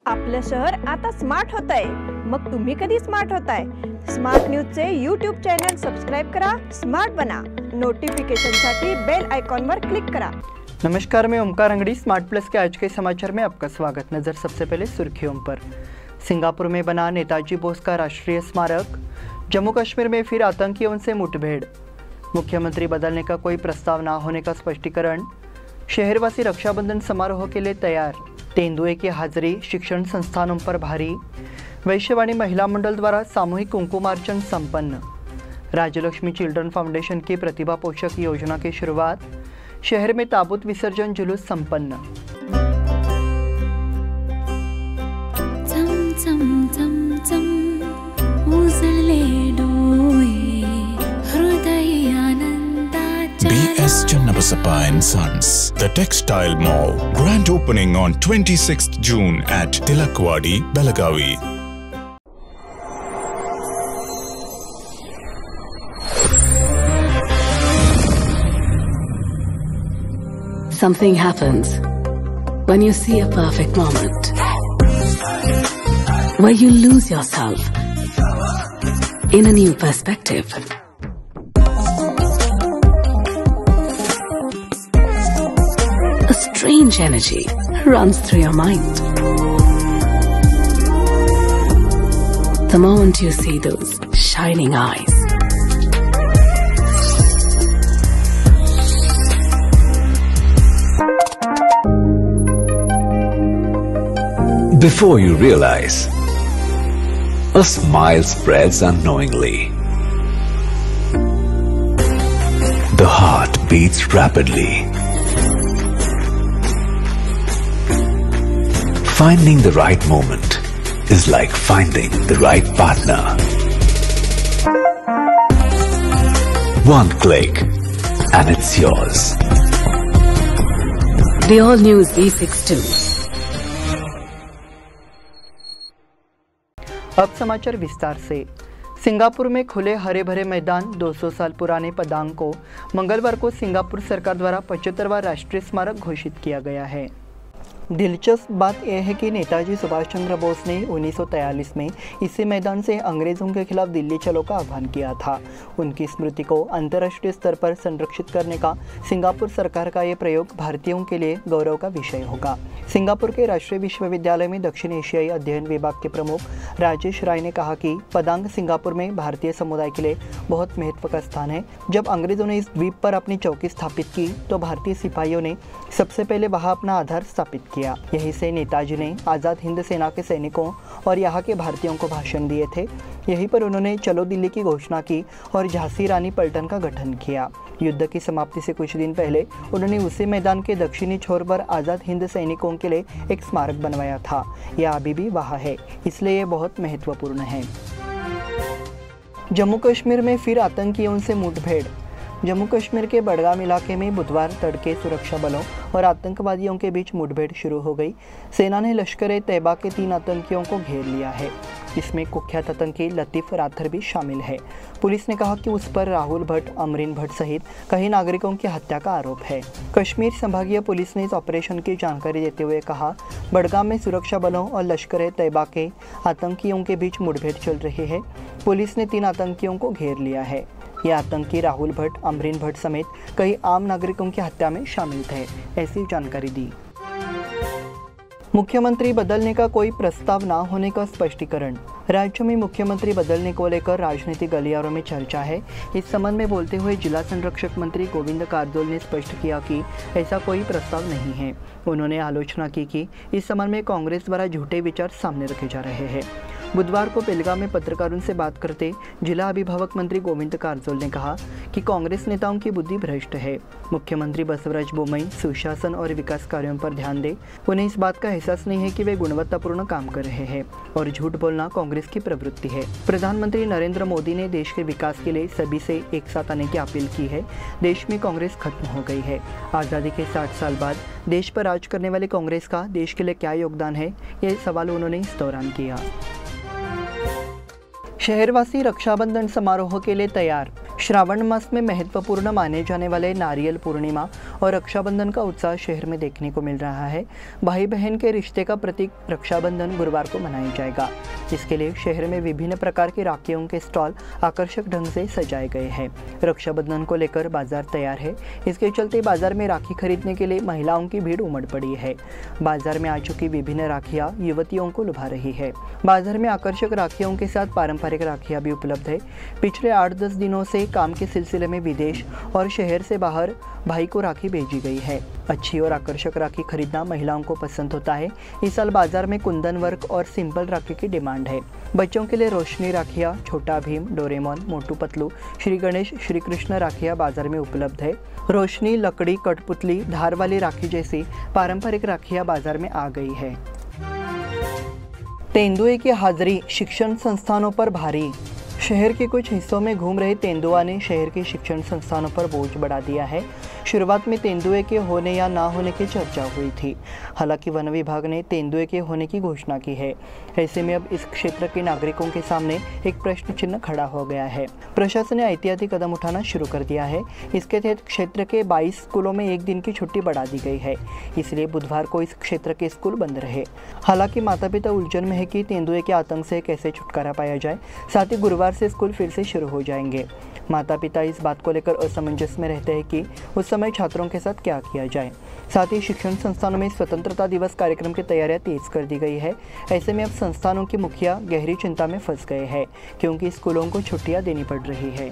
आपलं शहर आता स्मार्ट होत आहे। मग तुम्ही कधी स्मार्ट होताय? स्मार्ट न्यूजचे यूट्यूब चॅनल सबस्क्राइब करा, स्मार्ट बना। नोटिफिकेशनसाठी बेल आइकॉन पर क्लिक करा। नमस्कार, मैं ओमकार अंगड़ी। स्मार्ट प्लस के आज के समाचार में आपका स्वागत। नजर सबसे पहले सुर्खियों पर। सिंगापुर में बना नेताजी बोस का राष्ट्रीय स्मारक। जम्मू कश्मीर में फिर आतंकियों से मुठभेड़। मुख्यमंत्री बदलने का कोई प्रस्ताव न होने का स्पष्टीकरण। शहरवासी रक्षाबंधन समारोह के लिए तैयार। तेंदुए की हाजिरी शिक्षण संस्थानों पर भारी। वैश्यवाणी महिला मंडल द्वारा सामूहिक कुंकुमार्चन संपन्न। राज्यलक्ष्मी चिल्ड्रन फाउंडेशन की प्रतिभा पोषक योजना की शुरुआत। शहर में ताबूत विसर्जन जुलूस संपन्न। BS Channabasappa and Sons, the Textile Mall, grand opening on 26th June at Tilakwadi, Belagavi. Something happens when you see a perfect moment, where you lose yourself in a new perspective. A strange energy runs through your mind. The moment you see those shining eyes, before you realize, a smile spreads unknowingly. The heart beats rapidly. Finding the right moment is like finding the right partner. One click and it's yours. the all-new Z62. अब समाचार विस्तार से। Singapore में खुले हरे भरे मैदान। 200 साल पुराने पदांग को मंगलवार को सिंगापुर सरकार द्वारा 75वां राष्ट्रीय स्मारक घोषित किया गया है। दिलचस्प बात यह है कि नेताजी सुभाष चंद्र बोस ने 1943 में इसी मैदान से अंग्रेज़ों के खिलाफ दिल्ली चलो का आह्वान किया था। उनकी स्मृति को अंतर्राष्ट्रीय स्तर पर संरक्षित करने का सिंगापुर सरकार का ये प्रयोग भारतीयों के लिए गौरव का विषय होगा। सिंगापुर के राष्ट्रीय विश्वविद्यालय में दक्षिण एशियाई अध्ययन विभाग के प्रमुख राजेश राय ने कहा कि पदांग सिंगापुर में भारतीय समुदाय के लिए बहुत महत्व का स्थान है। जब अंग्रेज़ों ने इस द्वीप पर अपनी चौकी स्थापित की तो भारतीय सिपाहियों ने सबसे पहले वहाँ अपना आधार स्थापित किया। यहीं से नेताजी ने आज़ाद हिंद सेना के सैनिकों और यहाँ के भारतीयों को भाषण दिए थे। यहीं पर उन्होंने चलो दिल्ली की घोषणा की और झांसी रानी पलटन का गठन किया। युद्ध की समाप्ति से कुछ दिन पहले उन्होंने उसी मैदान के दक्षिणी छोर पर आज़ाद हिंद सैनिकों के लिए एक स्मारक बनवाया था। यह अभी भी वहाँ है, इसलिए यह बहुत महत्वपूर्ण है। जम्मू कश्मीर में फिर आतंकियों से मुठभेड़। जम्मू कश्मीर के बडगाम इलाके में बुधवार तड़के सुरक्षा बलों और आतंकवादियों के बीच मुठभेड़ शुरू हो गई। सेना ने लश्कर-ए-तैयबा के 3 आतंकियों को घेर लिया है। इसमें कुख्यात आतंकी लतीफ़ राथर भी शामिल है। पुलिस ने कहा कि उस पर राहुल भट्ट, अमरीन भट्ट सहित कई नागरिकों की हत्या का आरोप है। कश्मीर संभागीय पुलिस ने इस ऑपरेशन की जानकारी देते हुए कहा, बडगाम में सुरक्षा बलों और लश्कर-ए-तैयबा के आतंकियों के बीच मुठभेड़ चल रही है। पुलिस ने 3 आतंकियों को घेर लिया है। ये आतंकी राहुल भट्ट, अमरीन भट्ट समेत कई आम नागरिकों की हत्या में शामिल थे, ऐसी जानकारी दी। मुख्यमंत्री बदलने का कोई प्रस्ताव न होने का स्पष्टीकरण। राज्य में मुख्यमंत्री बदलने को लेकर राजनीतिक गलियारों में चर्चा है। इस संबंध में बोलते हुए जिला संरक्षक मंत्री गोविंद कारजोल ने स्पष्ट किया कि ऐसा कोई प्रस्ताव नहीं है। उन्होंने आलोचना की कि इस संबंध में कांग्रेस द्वारा झूठे विचार सामने रखे जा रहे हैं। बुधवार को बेलगाम में पत्रकारों से बात करते जिला अभिभावक मंत्री गोविंद कारजोल ने कहा कि कांग्रेस नेताओं की बुद्धि भ्रष्ट है। मुख्यमंत्री बसवराज बोम्मई सुशासन और विकास कार्यों पर ध्यान दे। उन्हें इस बात का एहसास नहीं है कि वे गुणवत्तापूर्ण काम कर रहे हैं और झूठ बोलना कांग्रेस की प्रवृत्ति है। प्रधानमंत्री नरेंद्र मोदी ने देश के विकास के लिए सभी से एक साथ आने की अपील की है। देश में कांग्रेस खत्म हो गई है। आज़ादी के 60 साल बाद देश पर राज करने वाली कांग्रेस का देश के लिए क्या योगदान है, ये सवाल उन्होंने इस दौरान किया। शहरवासी रक्षाबंधन समारोह के लिए तैयार। श्रावण मास में महत्वपूर्ण माने जाने वाले नारियल पूर्णिमा और रक्षाबंधन का उत्साह शहर में देखने को मिल रहा है। भाई बहन के रिश्ते का प्रतीक रक्षाबंधन गुरुवार को मनाया जाएगा। इसके लिए शहर में विभिन्न प्रकार की राखियों के स्टॉल आकर्षक ढंग से सजाए गए हैं। रक्षाबंधन को लेकर बाजार तैयार है। इसके चलते बाजार में राखी खरीदने के लिए महिलाओं की भीड़ उमड़ पड़ी है। बाजार में आ चुकी विभिन्न राखियां युवतियों को लुभा रही है। बाजार में आकर्षक राखियों के साथ पारंपरिक राखियां भी उपलब्ध है। पिछले 8-10 दिनों से काम के सिलसिले में विदेश और शहर से बाहर भाई को राखी भेजी गई है। अच्छी और आकर्षक राखी खरीदना महिलाओं को पसंद होता है। इस साल बाजार में कुंदन वर्क और सिंपल राखी की डिमांड है। बच्चों के लिए रोशनी राखियाँ, छोटा भीम, डोरेमोन, मोटू पतलू, श्री गणेश, श्री कृष्ण राखियाँ बाजार में उपलब्ध है। रोशनी, लकड़ी, कठपुतली, धार वाली राखी जैसी पारंपरिक राखियाँ बाजार में आ गई है। तेंदुए की हाजिरी शिक्षण संस्थानों पर भारी। शहर के कुछ हिस्सों में घूम रहे तेंदुआ ने शहर के शिक्षण संस्थानों पर बोझ बढ़ा दिया है। शुरुआत में तेंदुए के होने या ना होने की चर्चा हुई थी। हालांकि वन विभाग ने तेंदुए के होने की घोषणा की है। ऐसे में अब इस क्षेत्र के नागरिकों के सामने एक प्रश्न चिन्ह खड़ा हो गया है। प्रशासन ने एहतियाती कदम उठाना शुरू कर दिया है। इसके तहत क्षेत्र के 22 स्कूलों में 1 दिन की छुट्टी बढ़ा दी गई है। इसलिए बुधवार को इस क्षेत्र के स्कूल बंद रहे। हालांकि माता पिता उलझन में है कि तेंदुए के आतंक से कैसे छुटकारा पाया जाए। साथ ही गुरुवार से स्कूल फिर से शुरू हो जाएंगे। माता पिता इस बात को लेकर असमंजस में रहते हैं कि उस समय छात्रों के साथ क्या किया जाए। साथ ही शिक्षण संस्थानों में स्वतंत्रता दिवस कार्यक्रम की तैयारियां तेज कर दी गई है। ऐसे में अब संस्थानों की मुखिया गहरी चिंता में फंस गए हैं, क्योंकि स्कूलों को छुट्टियां देनी पड़ रही है।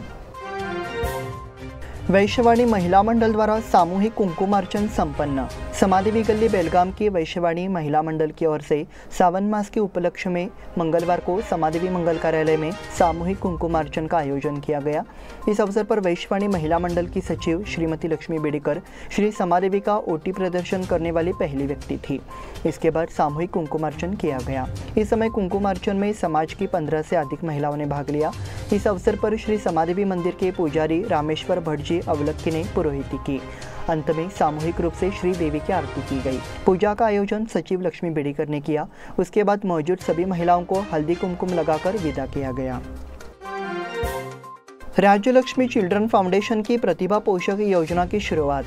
वैश्यवाणी महिला मंडल द्वारा सामूहिक कुंकुमार्चन संपन्न। समादेवी गली बेलगाम की वैश्यवाणी महिला मंडल की ओर से सावन मास के उपलक्ष्य में मंगलवार को समादेवी मंगल कार्यालय में सामूहिक कुंकुमार्चन का आयोजन किया गया। इस अवसर पर वैश्यवाणी महिला मंडल की सचिव श्रीमती लक्ष्मी बेड़ीकर श्री समादेवी का ओटी प्रदर्शन करने वाली पहली व्यक्ति थी। इसके बाद सामूहिक कुंकुमार्चन किया गया। इस समय कुंकुमार्चन में समाज की 15 से अधिक महिलाओं ने भाग लिया। इस अवसर पर श्री समादेवी मंदिर के पुजारी रामेश्वर भट्ट जी अवलक्की ने पुरोहिती की। अंत में सामूहिक रूप से श्री देवी की आरती की गई। पूजा का आयोजन सचिव लक्ष्मी बेड़ीकर ने किया। उसके बाद मौजूद सभी महिलाओं को हल्दी कुमकुम लगाकर विदा किया गया। राज्यलक्ष्मी चिल्ड्रन फाउंडेशन की प्रतिभा पोषक योजना की शुरुआत।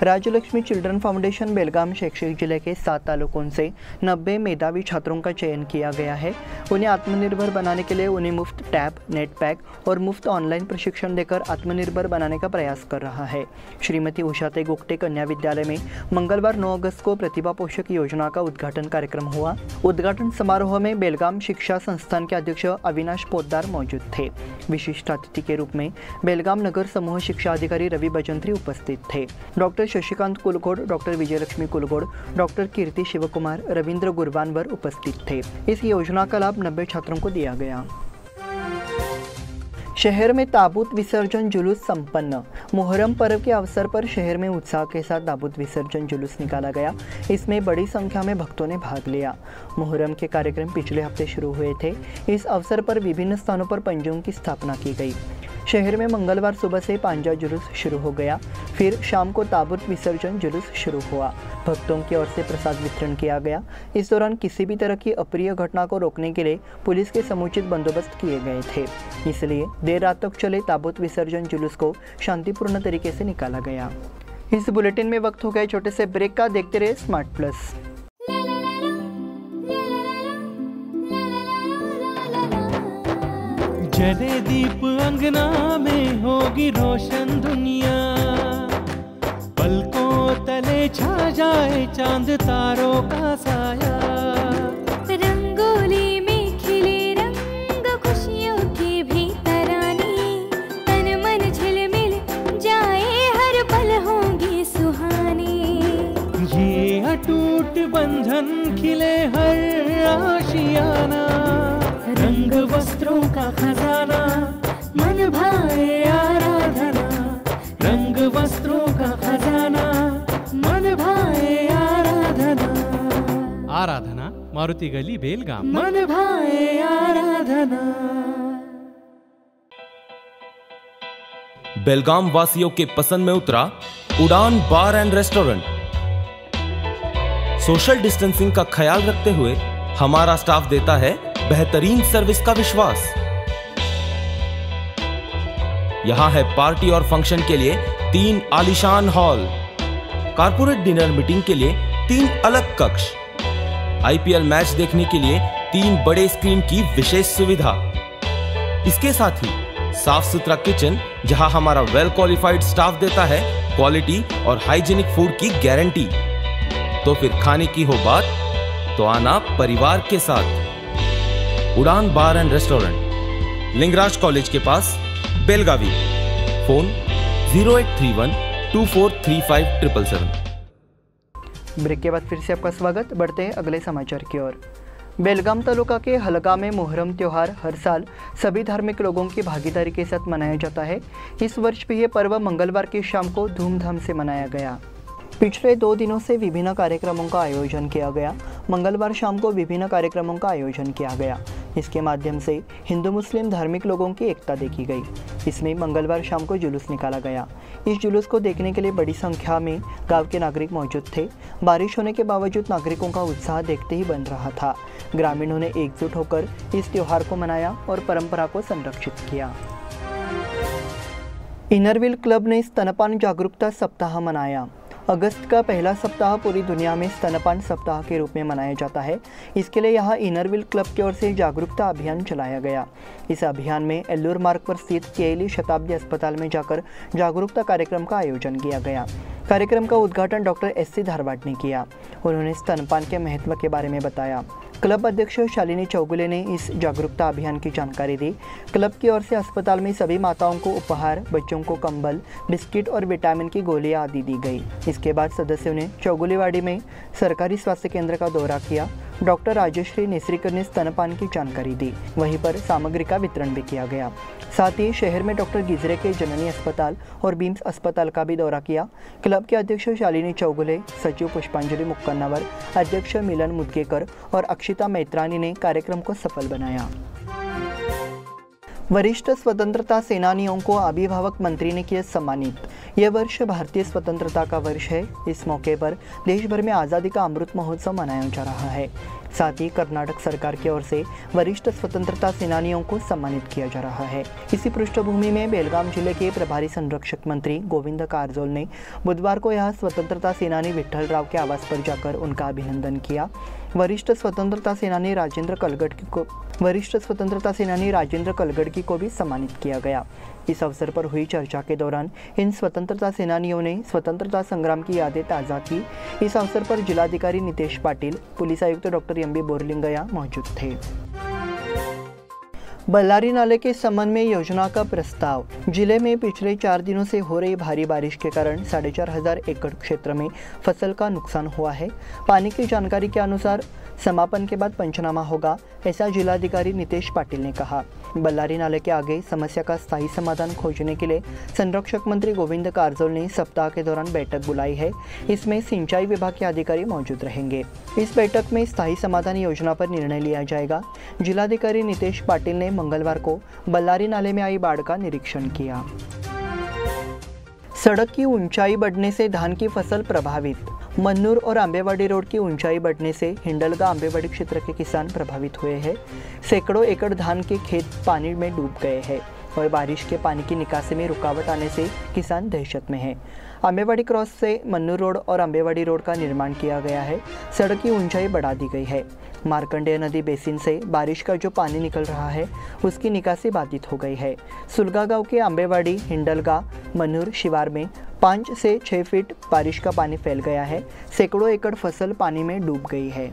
राज्यलक्ष्मी चिल्ड्रन फाउंडेशन बेलगाम शैक्षिक जिले के 7 तालुकों से 90 मेधावी छात्रों का चयन किया गया है। उन्हें आत्मनिर्भर बनाने के लिए उन्हें मुफ्त टैब, नेट पैक और मुफ्त ऑनलाइन प्रशिक्षण देकर आत्मनिर्भर बनाने का प्रयास कर रहा है। श्रीमती उषाते गुप्ते कन्या विद्यालय में मंगलवार 9 अगस्त को प्रतिभा पोषक योजना का उद्घाटन कार्यक्रम हुआ। उद्घाटन समारोह में बेलगाम शिक्षा संस्थान के अध्यक्ष अविनाश पोद्दार मौजूद थे। विशिष्ट अतिथि के रूप में बेलगाम नगर समूह शिक्षा अधिकारी रवि बजंत्री उपस्थित थे। Doctor Shashikant Kulgod, doctor Vijayalakshmi Kulgod, doctor Kirti Shivakumar, Ravindra Guravanavar उपस्थित थे। इस योजना का लाभ 90 छात्रों को दिया गया। शहर में ताबूत विसर्जन जुलूस संपन्न। मुहर्रम पर्व के अवसर पर शहर में उत्साह के साथ ताबूत विसर्जन जुलूस निकाला गया। इसमें बड़ी संख्या में भक्तों ने भाग लिया। मुहर्रम के कार्यक्रम पिछले हफ्ते शुरू हुए थे। इस अवसर पर विभिन्न स्थानों पर पंजों की स्थापना की गई। शहर में मंगलवार सुबह से पांजा जुलूस शुरू हो गया। फिर शाम को ताबूत विसर्जन जुलूस शुरू हुआ। भक्तों की ओर से प्रसाद वितरण किया गया। इस दौरान किसी भी तरह की अप्रिय घटना को रोकने के लिए पुलिस के समुचित बंदोबस्त किए गए थे। इसलिए देर रात तक चले ताबूत विसर्जन जुलूस को शांतिपूर्ण तरीके से निकाला गया। इस बुलेटिन में वक्त हो गया छोटे से ब्रेक का। देखते रहे स्मार्ट प्लस। जले दीप अंगना में होगी रोशन दुनिया, पलकों तले छा जाए चांद तारों का साया। रंगोली में खिले रंग खुशियों की भी तरानी, तन मन झिलमिल जाए हर पल होंगी सुहानी। ये अटूट बंधन खिले हर आशियाना, रंग वस्त्रों का खजाना मन भाए आराधना। रंग वस्त्रों का खजाना मन भाए आराधना। आराधना मारुति गली बेलगाम। मन भाए आराधना। बेलगाम वासियों के पसंद में उतरा उड़ान बार एंड रेस्टोरेंट। सोशल डिस्टेंसिंग का ख्याल रखते हुए हमारा स्टाफ देता है बेहतरीन सर्विस का विश्वास। यहाँ है पार्टी और फंक्शन के लिए 3 आलीशान हॉल, कारपोरेट डिनर मीटिंग के लिए 3 अलग कक्ष, IPL मैच देखने के लिए 3 बड़े स्क्रीन की विशेष सुविधा। इसके साथ ही साफ सुथरा किचन, जहां हमारा वेल क्वालिफाइड स्टाफ देता है क्वालिटी और हाइजीनिक फूड की गारंटी। तो फिर खाने की हो बात तो आना परिवार के साथ। उड़ान बार एंड रेस्टोरेंट, लिंगराज कॉलेज के पास, बेलगावी। फोन 0831 2435 777। ब्रेक के बाद फिर से आपका स्वागत। बढ़ते हैं अगले समाचार की ओर। बेलगाम तालुका के हलगा में मुहर्रम त्यौहार हर साल सभी धार्मिक लोगों की भागीदारी के साथ मनाया जाता है। इस वर्ष भी ये पर्व मंगलवार की शाम को धूमधाम से मनाया गया। पिछले 2 दिनों से विभिन्न कार्यक्रमों का आयोजन किया गया। मंगलवार शाम को विभिन्न कार्यक्रमों का आयोजन किया गया। इसके माध्यम से हिंदू मुस्लिम धार्मिक लोगों की एकता देखी गई। इसमें मंगलवार शाम को जुलूस निकाला गया। इस जुलूस को देखने के लिए बड़ी संख्या में गांव के नागरिक मौजूद थे। बारिश होने के बावजूद नागरिकों का उत्साह देखते ही बन रहा था। ग्रामीणों ने एकजुट होकर इस त्योहार को मनाया और परंपरा को संरक्षित किया। इनरव्हील क्लब ने स्तनपान जागरूकता सप्ताह मनाया। अगस्त का पहला सप्ताह पूरी दुनिया में स्तनपान सप्ताह के रूप में मनाया जाता है। इसके लिए यहाँ इनरव्हील क्लब की ओर से जागरूकता अभियान चलाया गया। इस अभियान में एल्लूर मार्ग पर स्थित केएलई शताब्दी अस्पताल में जाकर जागरूकता कार्यक्रम का आयोजन किया गया। कार्यक्रम का उद्घाटन डॉक्टर SC धारवाड ने किया। उन्होंने स्तनपान के महत्व के बारे में बताया। क्लब अध्यक्ष शालिनी चौगुले ने इस जागरूकता अभियान की जानकारी दी। क्लब की ओर से अस्पताल में सभी माताओं को उपहार, बच्चों को कंबल, बिस्किट और विटामिन की गोलियां आदि दी गई। इसके बाद सदस्यों ने चौगुलेवाड़ी में सरकारी स्वास्थ्य केंद्र का दौरा किया। डॉक्टर राजेश्री नेसरीकर ने स्तनपान की जानकारी दी। वहीं पर सामग्री का वितरण भी किया गया। साथ ही शहर में डॉक्टर गिजरे के जननी अस्पताल और बीम्स अस्पताल का भी दौरा किया। क्लब के अध्यक्ष शालिनी चौगुले, सचिव पुष्पांजलि मुक्कन्नावर, अध्यक्ष मिलन मुदगेकर और अक्षिता मैत्रानी ने कार्यक्रम को सफल बनाया। वरिष्ठ स्वतंत्रता सेनानियों को अभिभावक मंत्री ने किया सम्मानित। यह वर्ष भारतीय स्वतंत्रता का वर्ष है। इस मौके पर देश भर में आज़ादी का अमृत महोत्सव मनाया जा रहा है। साथ ही कर्नाटक सरकार की ओर से वरिष्ठ स्वतंत्रता सेनानियों को सम्मानित किया जा रहा है। इसी पृष्ठभूमि में बेलगाम जिले के प्रभारी संरक्षक मंत्री गोविंद कारजोल ने बुधवार को यहाँ स्वतंत्रता सेनानी विठ्ठल राव के आवास पर जाकर उनका अभिनंदन किया। वरिष्ठ स्वतंत्रता सेनानी राजेंद्र कलगड़की को भी सम्मानित किया गया। इस अवसर पर हुई चर्चा के दौरान इन स्वतंत्रता सेनानियों ने स्वतंत्रता संग्राम की यादें ताज़ा की। इस अवसर पर जिलाधिकारी नितेश पाटिल, पुलिस आयुक्त डॉक्टर MB बोरलिंगया मौजूद थे। बल्लारी नाले के संबंध में योजना का प्रस्ताव। जिले में पिछले 4 दिनों से हो रही भारी बारिश के कारण 4,500 एकड़ क्षेत्र में फसल का नुकसान हुआ है। पानी की जानकारी के अनुसार समापन के बाद पंचनामा होगा, ऐसा जिलाधिकारी नितेश पाटिल ने कहा। बल्लारी नाले के आगे समस्या का स्थायी समाधान खोजने के लिए संरक्षक मंत्री गोविंद कारजोल ने सप्ताह के दौरान बैठक बुलाई है। इसमें सिंचाई विभाग के अधिकारी मौजूद रहेंगे। इस बैठक में स्थायी समाधान योजना पर निर्णय लिया जाएगा। जिलाधिकारी नितेश पाटिल ने मंगलवार को बल्लारी नाले में आई बाढ़ का निरीक्षण किया। सड़क की ऊंचाई बढ़ने से धान की फसल प्रभावित। मन्नूर और आंबेवाड़ी रोड की ऊंचाई बढ़ने से हिंडलगा आंबेवाड़ी क्षेत्र के किसान प्रभावित हुए हैं। सैकड़ों एकड़ धान के खेत पानी में डूब गए हैं और बारिश के पानी की निकासी में रुकावट आने से किसान दहशत में हैं। आंबेवाड़ी क्रॉस से मन्नूर रोड और आंबेवाड़ी रोड का निर्माण किया गया है। सड़क की ऊंचाई बढ़ा दी गई है। मार्कंडेय नदी बेसिन से बारिश का जो पानी निकल रहा है उसकी निकासी बाधित हो गई है। सुलगा गांव के आंबेवाड़ी, हिंडलगा, मन्नूर शिवार में 5 से 6 फीट बारिश का पानी फैल गया है। सैकड़ों एकड़ फसल पानी में डूब गई है।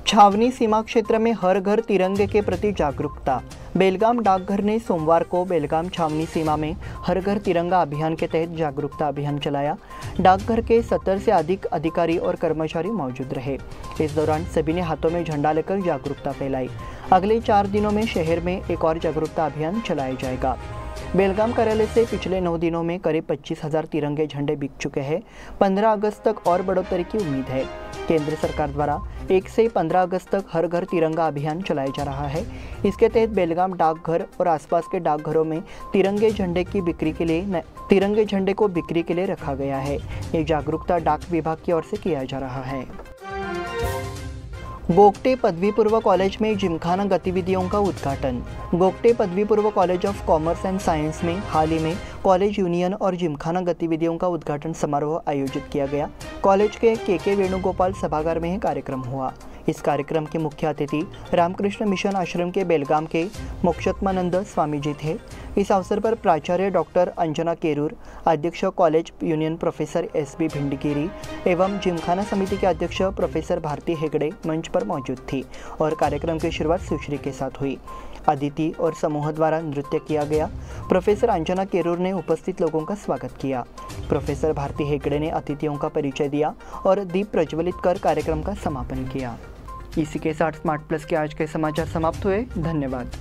छावनी सीमा क्षेत्र में हर घर तिरंगे के प्रति जागरूकता। बेलगाम डाकघर ने सोमवार को बेलगाम छावनी सीमा में हर घर तिरंगा अभियान के तहत जागरूकता अभियान चलाया। डाकघर के 70 से अधिक अधिकारी और कर्मचारी मौजूद रहे। इस दौरान सभी ने हाथों में झंडा लेकर जागरूकता फैलाई। अगले 4 दिनों में शहर में एक और जागरूकता अभियान चलाया जाएगा। बेलगाम कार्यालय से पिछले 9 दिनों में करीब 25,000 तिरंगे झंडे बिक चुके हैं। 15 अगस्त तक और बढ़ोतरी की उम्मीद है। केंद्र सरकार द्वारा 1 से 15 अगस्त तक हर घर तिरंगा अभियान चलाया जा रहा है। इसके तहत बेलगाम डाकघर और आसपास के डाकघरों में तिरंगे झंडे को बिक्री के लिए रखा गया है। ये जागरूकता डाक विभाग की ओर से किया जा रहा है। गोगटे पदवी पूर्व कॉलेज में जिमखाना गतिविधियों का उद्घाटन। गोगटे पदवी पूर्व college of commerce and science में हाल ही में कॉलेज यूनियन और जिमखाना गतिविधियों का उद्घाटन समारोह आयोजित किया गया। कॉलेज के के वेणुगोपाल सभागार में कार्यक्रम हुआ। इस कार्यक्रम के मुख्य अतिथि रामकृष्ण मिशन आश्रम के बेलगाम के मोक्षात्मानंद स्वामी जी थे। इस अवसर पर प्राचार्य डॉक्टर अंजना केरूर, अध्यक्ष कॉलेज यूनियन प्रोफेसर SB भिंडगिरी एवं जिमखाना समिति के अध्यक्ष प्रोफेसर भारती हेगड़े मंच पर मौजूद थी और कार्यक्रम की शुरुआत सुश्री के साथ हुई। अदिति और समूह द्वारा नृत्य किया गया। प्रोफेसर अंजना केरूर ने उपस्थित लोगों का स्वागत किया। प्रोफेसर भारती हेगड़े ने अतिथियों का परिचय दिया और दीप प्रज्वलित कर कार्यक्रम का समापन किया। इसी के साथ स्मार्ट प्लस के आज के समाचार समाप्त हुए। धन्यवाद।